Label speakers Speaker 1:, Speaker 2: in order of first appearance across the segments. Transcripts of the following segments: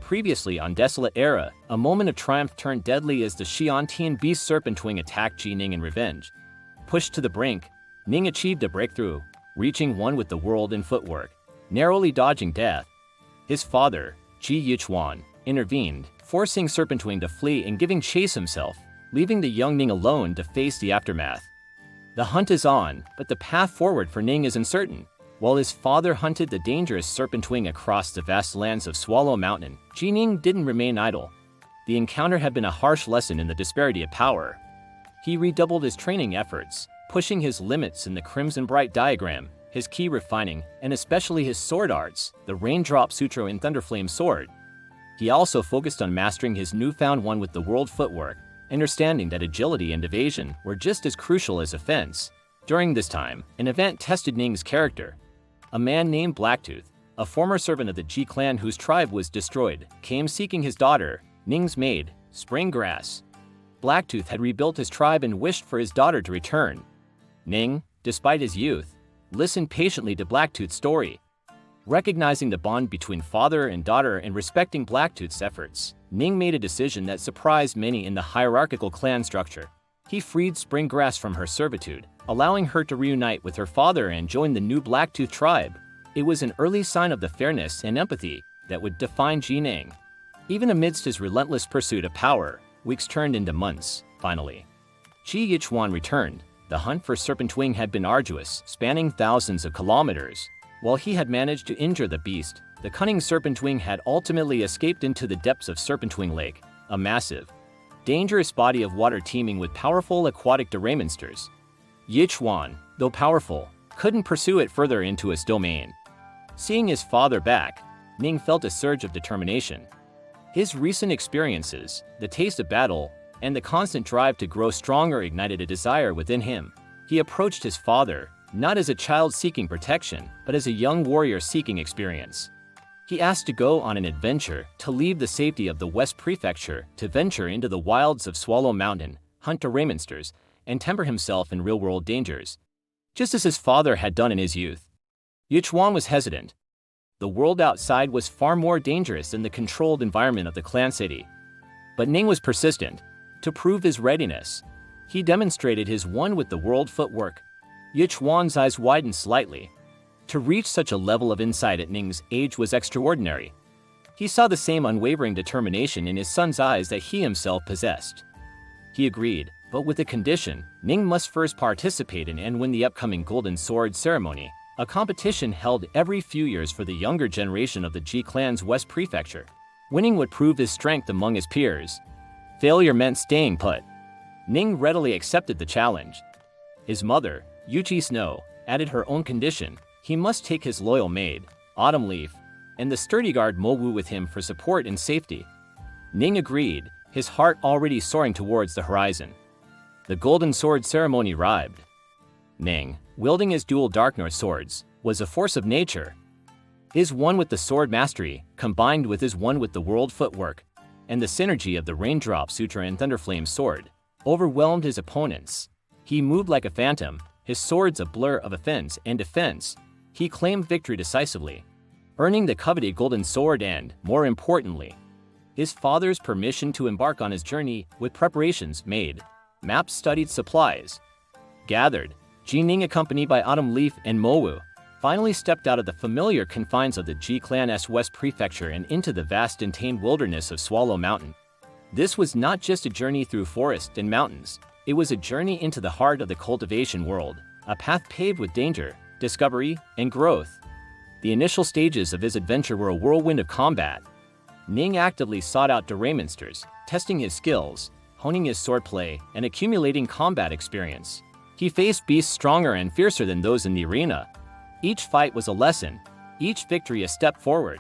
Speaker 1: Previously on Desolate Era, a moment of triumph turned deadly as the Xianxia beast Serpent Wing attacked Ning in revenge. Pushed to the brink, Ning achieved a breakthrough, reaching one with the world in footwork, narrowly dodging death. His father, Yichuan, intervened, forcing Serpent Wing to flee and giving chase himself, leaving the young Ning alone to face the aftermath. The hunt is on, but the path forward for Ning is uncertain. While his father hunted the dangerous Serpent Wing across the vast lands of Swallow Mountain, Ning didn't remain idle. The encounter had been a harsh lesson in the disparity of power. He redoubled his training efforts, pushing his limits in the Crimsonbright Diagram, his ki refining, and especially his sword arts, the Raindrop Sutra and Thunderflame sword. He also focused on mastering his newfound one with the world footwork, understanding that agility and evasion were just as crucial as offense. During this time, an event tested Ning's character. A man named Blacktooth, a former servant of the Ji clan whose tribe was destroyed, came seeking his daughter, Ning's maid, Springgrass. Blacktooth had rebuilt his tribe and wished for his daughter to return. Ning, despite his youth, listened patiently to Blacktooth's story. Recognizing the bond between father and daughter and respecting Blacktooth's efforts, Ning made a decision that surprised many in the hierarchical clan structure. He freed Springgrass from her servitude, allowing her to reunite with her father and join the new Blacktooth tribe. It was an early sign of the fairness and empathy that would define Ning. Even amidst his relentless pursuit of power, weeks turned into months, finally. Yichuan returned. The hunt for Serpent Wing had been arduous, spanning thousands of kilometers. While he had managed to injure the beast, the cunning Serpent Wing had ultimately escaped into the depths of Serpent Lake, a massive, dangerous body of water teeming with powerful aquatic monsters. Yichuan, though powerful, couldn't pursue it further into its domain. Seeing his father back, Ning felt a surge of determination. His recent experiences, the taste of battle, and the constant drive to grow stronger ignited a desire within him. He approached his father, not as a child seeking protection, but as a young warrior seeking experience. He asked to go on an adventure, to leave the safety of the West Prefecture, to venture into the wilds of Swallow Mountain, hunt monsters, and temper himself in real-world dangers, just as his father had done in his youth. Yichuan was hesitant. The world outside was far more dangerous than the controlled environment of the clan city. But Ning was persistent. To prove his readiness, he demonstrated his one with the world footwork. Yichuan's eyes widened slightly. To reach such a level of insight at Ning's age was extraordinary. He saw the same unwavering determination in his son's eyes that he himself possessed. He agreed, but with a condition: Ning must first participate in and win the upcoming Golden Sword ceremony, a competition held every few years for the younger generation of the Ji clan's West Prefecture. Winning would prove his strength among his peers. Failure meant staying put. Ning readily accepted the challenge. His mother, Yuchi Snow, added her own condition: he must take his loyal maid, Autumn Leaf, and the sturdy guard Mo Wu with him for support and safety. Ning agreed, his heart already soaring towards the horizon. The Golden Sword ceremony arrived. Ning, wielding his dual Dark North swords, was a force of nature. His one with the sword mastery, combined with his one with the world footwork, and the synergy of the Raindrop Sutra and Thunderflame sword, overwhelmed his opponents. He moved like a phantom, his swords a blur of offense and defense. He claimed victory decisively, earning the coveted Golden Sword and, more importantly, his father's permission to embark on his journey. With preparations made, maps studied, supplies gathered, Ning, accompanied by Autumn Leaf and Mo Wu, finally stepped out of the familiar confines of the Ji clan's West Prefecture and into the vast and tamed wilderness of Swallow Mountain. This was not just a journey through forest and mountains, it was a journey into the heart of the cultivation world, a path paved with danger, discovery, and growth. The initial stages of his adventure were a whirlwind of combat. Ning actively sought out monsters, testing his skills, honing his swordplay, and accumulating combat experience. He faced beasts stronger and fiercer than those in the arena. Each fight was a lesson, each victory a step forward.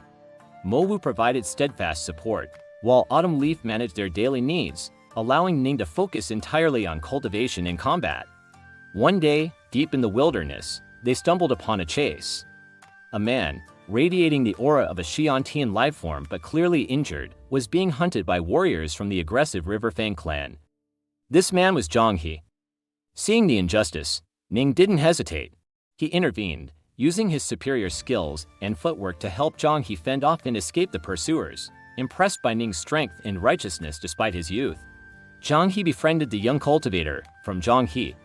Speaker 1: Mo Wu provided steadfast support, while Autumn Leaf managed their daily needs, allowing Ning to focus entirely on cultivation and combat. One day, deep in the wilderness, they stumbled upon a chase. A man, radiating the aura of a Xiantian lifeform but clearly injured, was being hunted by warriors from the aggressive Riverfang clan. This man was Xianxia. Seeing the injustice, Ning didn't hesitate. He intervened, using his superior skills and footwork to help Xianxia fend off and escape the pursuers. impressed by Ning's strength and righteousness despite his youth. Zhang He befriended the young cultivator from Zhang He.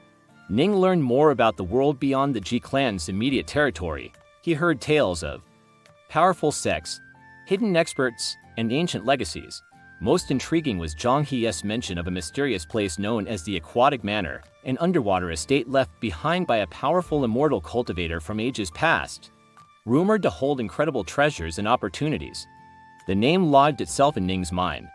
Speaker 1: Ning learned more about the world beyond the Ji clan's immediate territory. He heard tales of powerful sects, hidden experts, and ancient legacies. Most intriguing was Zhang He's mention of a mysterious place known as the Aquatic Manor, an underwater estate left behind by a powerful immortal cultivator from ages past, rumored to hold incredible treasures and opportunities. The name lodged itself in Ning's mind.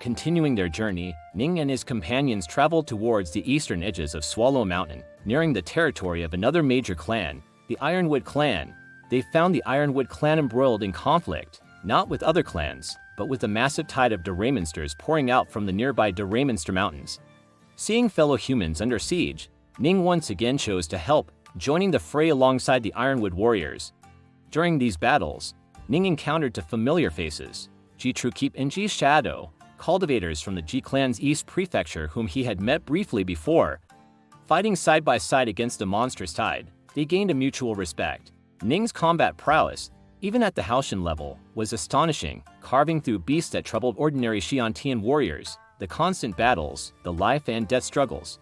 Speaker 1: Continuing their journey, Ning and his companions traveled towards the eastern edges of Swallow Mountain, nearing the territory of another major clan, the Ironwood clan. They found the Ironwood clan embroiled in conflict, not with other clans, but with a massive tide of Deraymonsters pouring out from the nearby Deraymonster Mountains. Seeing fellow humans under siege, Ning once again chose to help, joining the fray alongside the Ironwood warriors. During these battles, Ning encountered two familiar faces, Ji Trukeep and Ji Shadow, cultivators from the Ji clan's East Prefecture whom he had met briefly before. Fighting side by side against a monstrous tide, they gained a mutual respect. Ning's combat prowess, even at the Haoshan level, was astonishing, carving through beasts that troubled ordinary Xiantian warriors, the constant battles, the life and death struggles.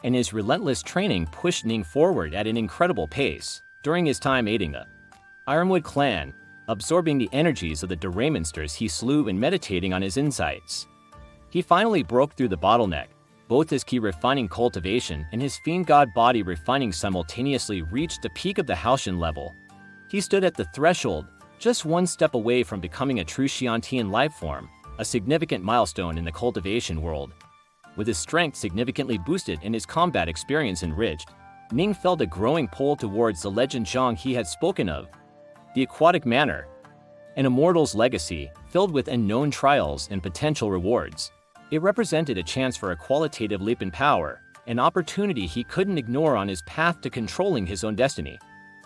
Speaker 1: And his relentless training pushed Ning forward at an incredible pace. During his time aiding the Ironwood clan, absorbing the energies of the Deraymonsters he slew and meditating on his insights, he finally broke through the bottleneck. Both his key refining cultivation and his fiend god body refining simultaneously reached the peak of the Haoshan level. He stood at the threshold, just one step away from becoming a true Xiantian lifeform, a significant milestone in the cultivation world. With his strength significantly boosted and his combat experience enriched, Ning felt a growing pull towards the legend Zhang He had spoken of, the Aquatic Manor, an immortal's legacy filled with unknown trials and potential rewards. It represented a chance for a qualitative leap in power, an opportunity he couldn't ignore on his path to controlling his own destiny.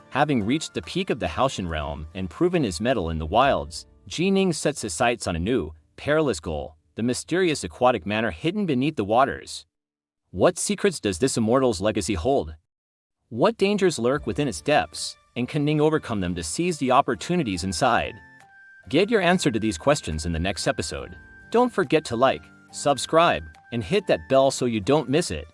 Speaker 1: Having reached the peak of the Haoshan realm and proven his mettle in the wilds, Ning sets his sights on a new, perilous goal, the mysterious aquatic manor hidden beneath the waters. What secrets does this immortal's legacy hold? What dangers lurk within its depths, and can Ning overcome them to seize the opportunities inside? Get your answer to these questions in the next episode. Don't forget to like, subscribe, and hit that bell so you don't miss it.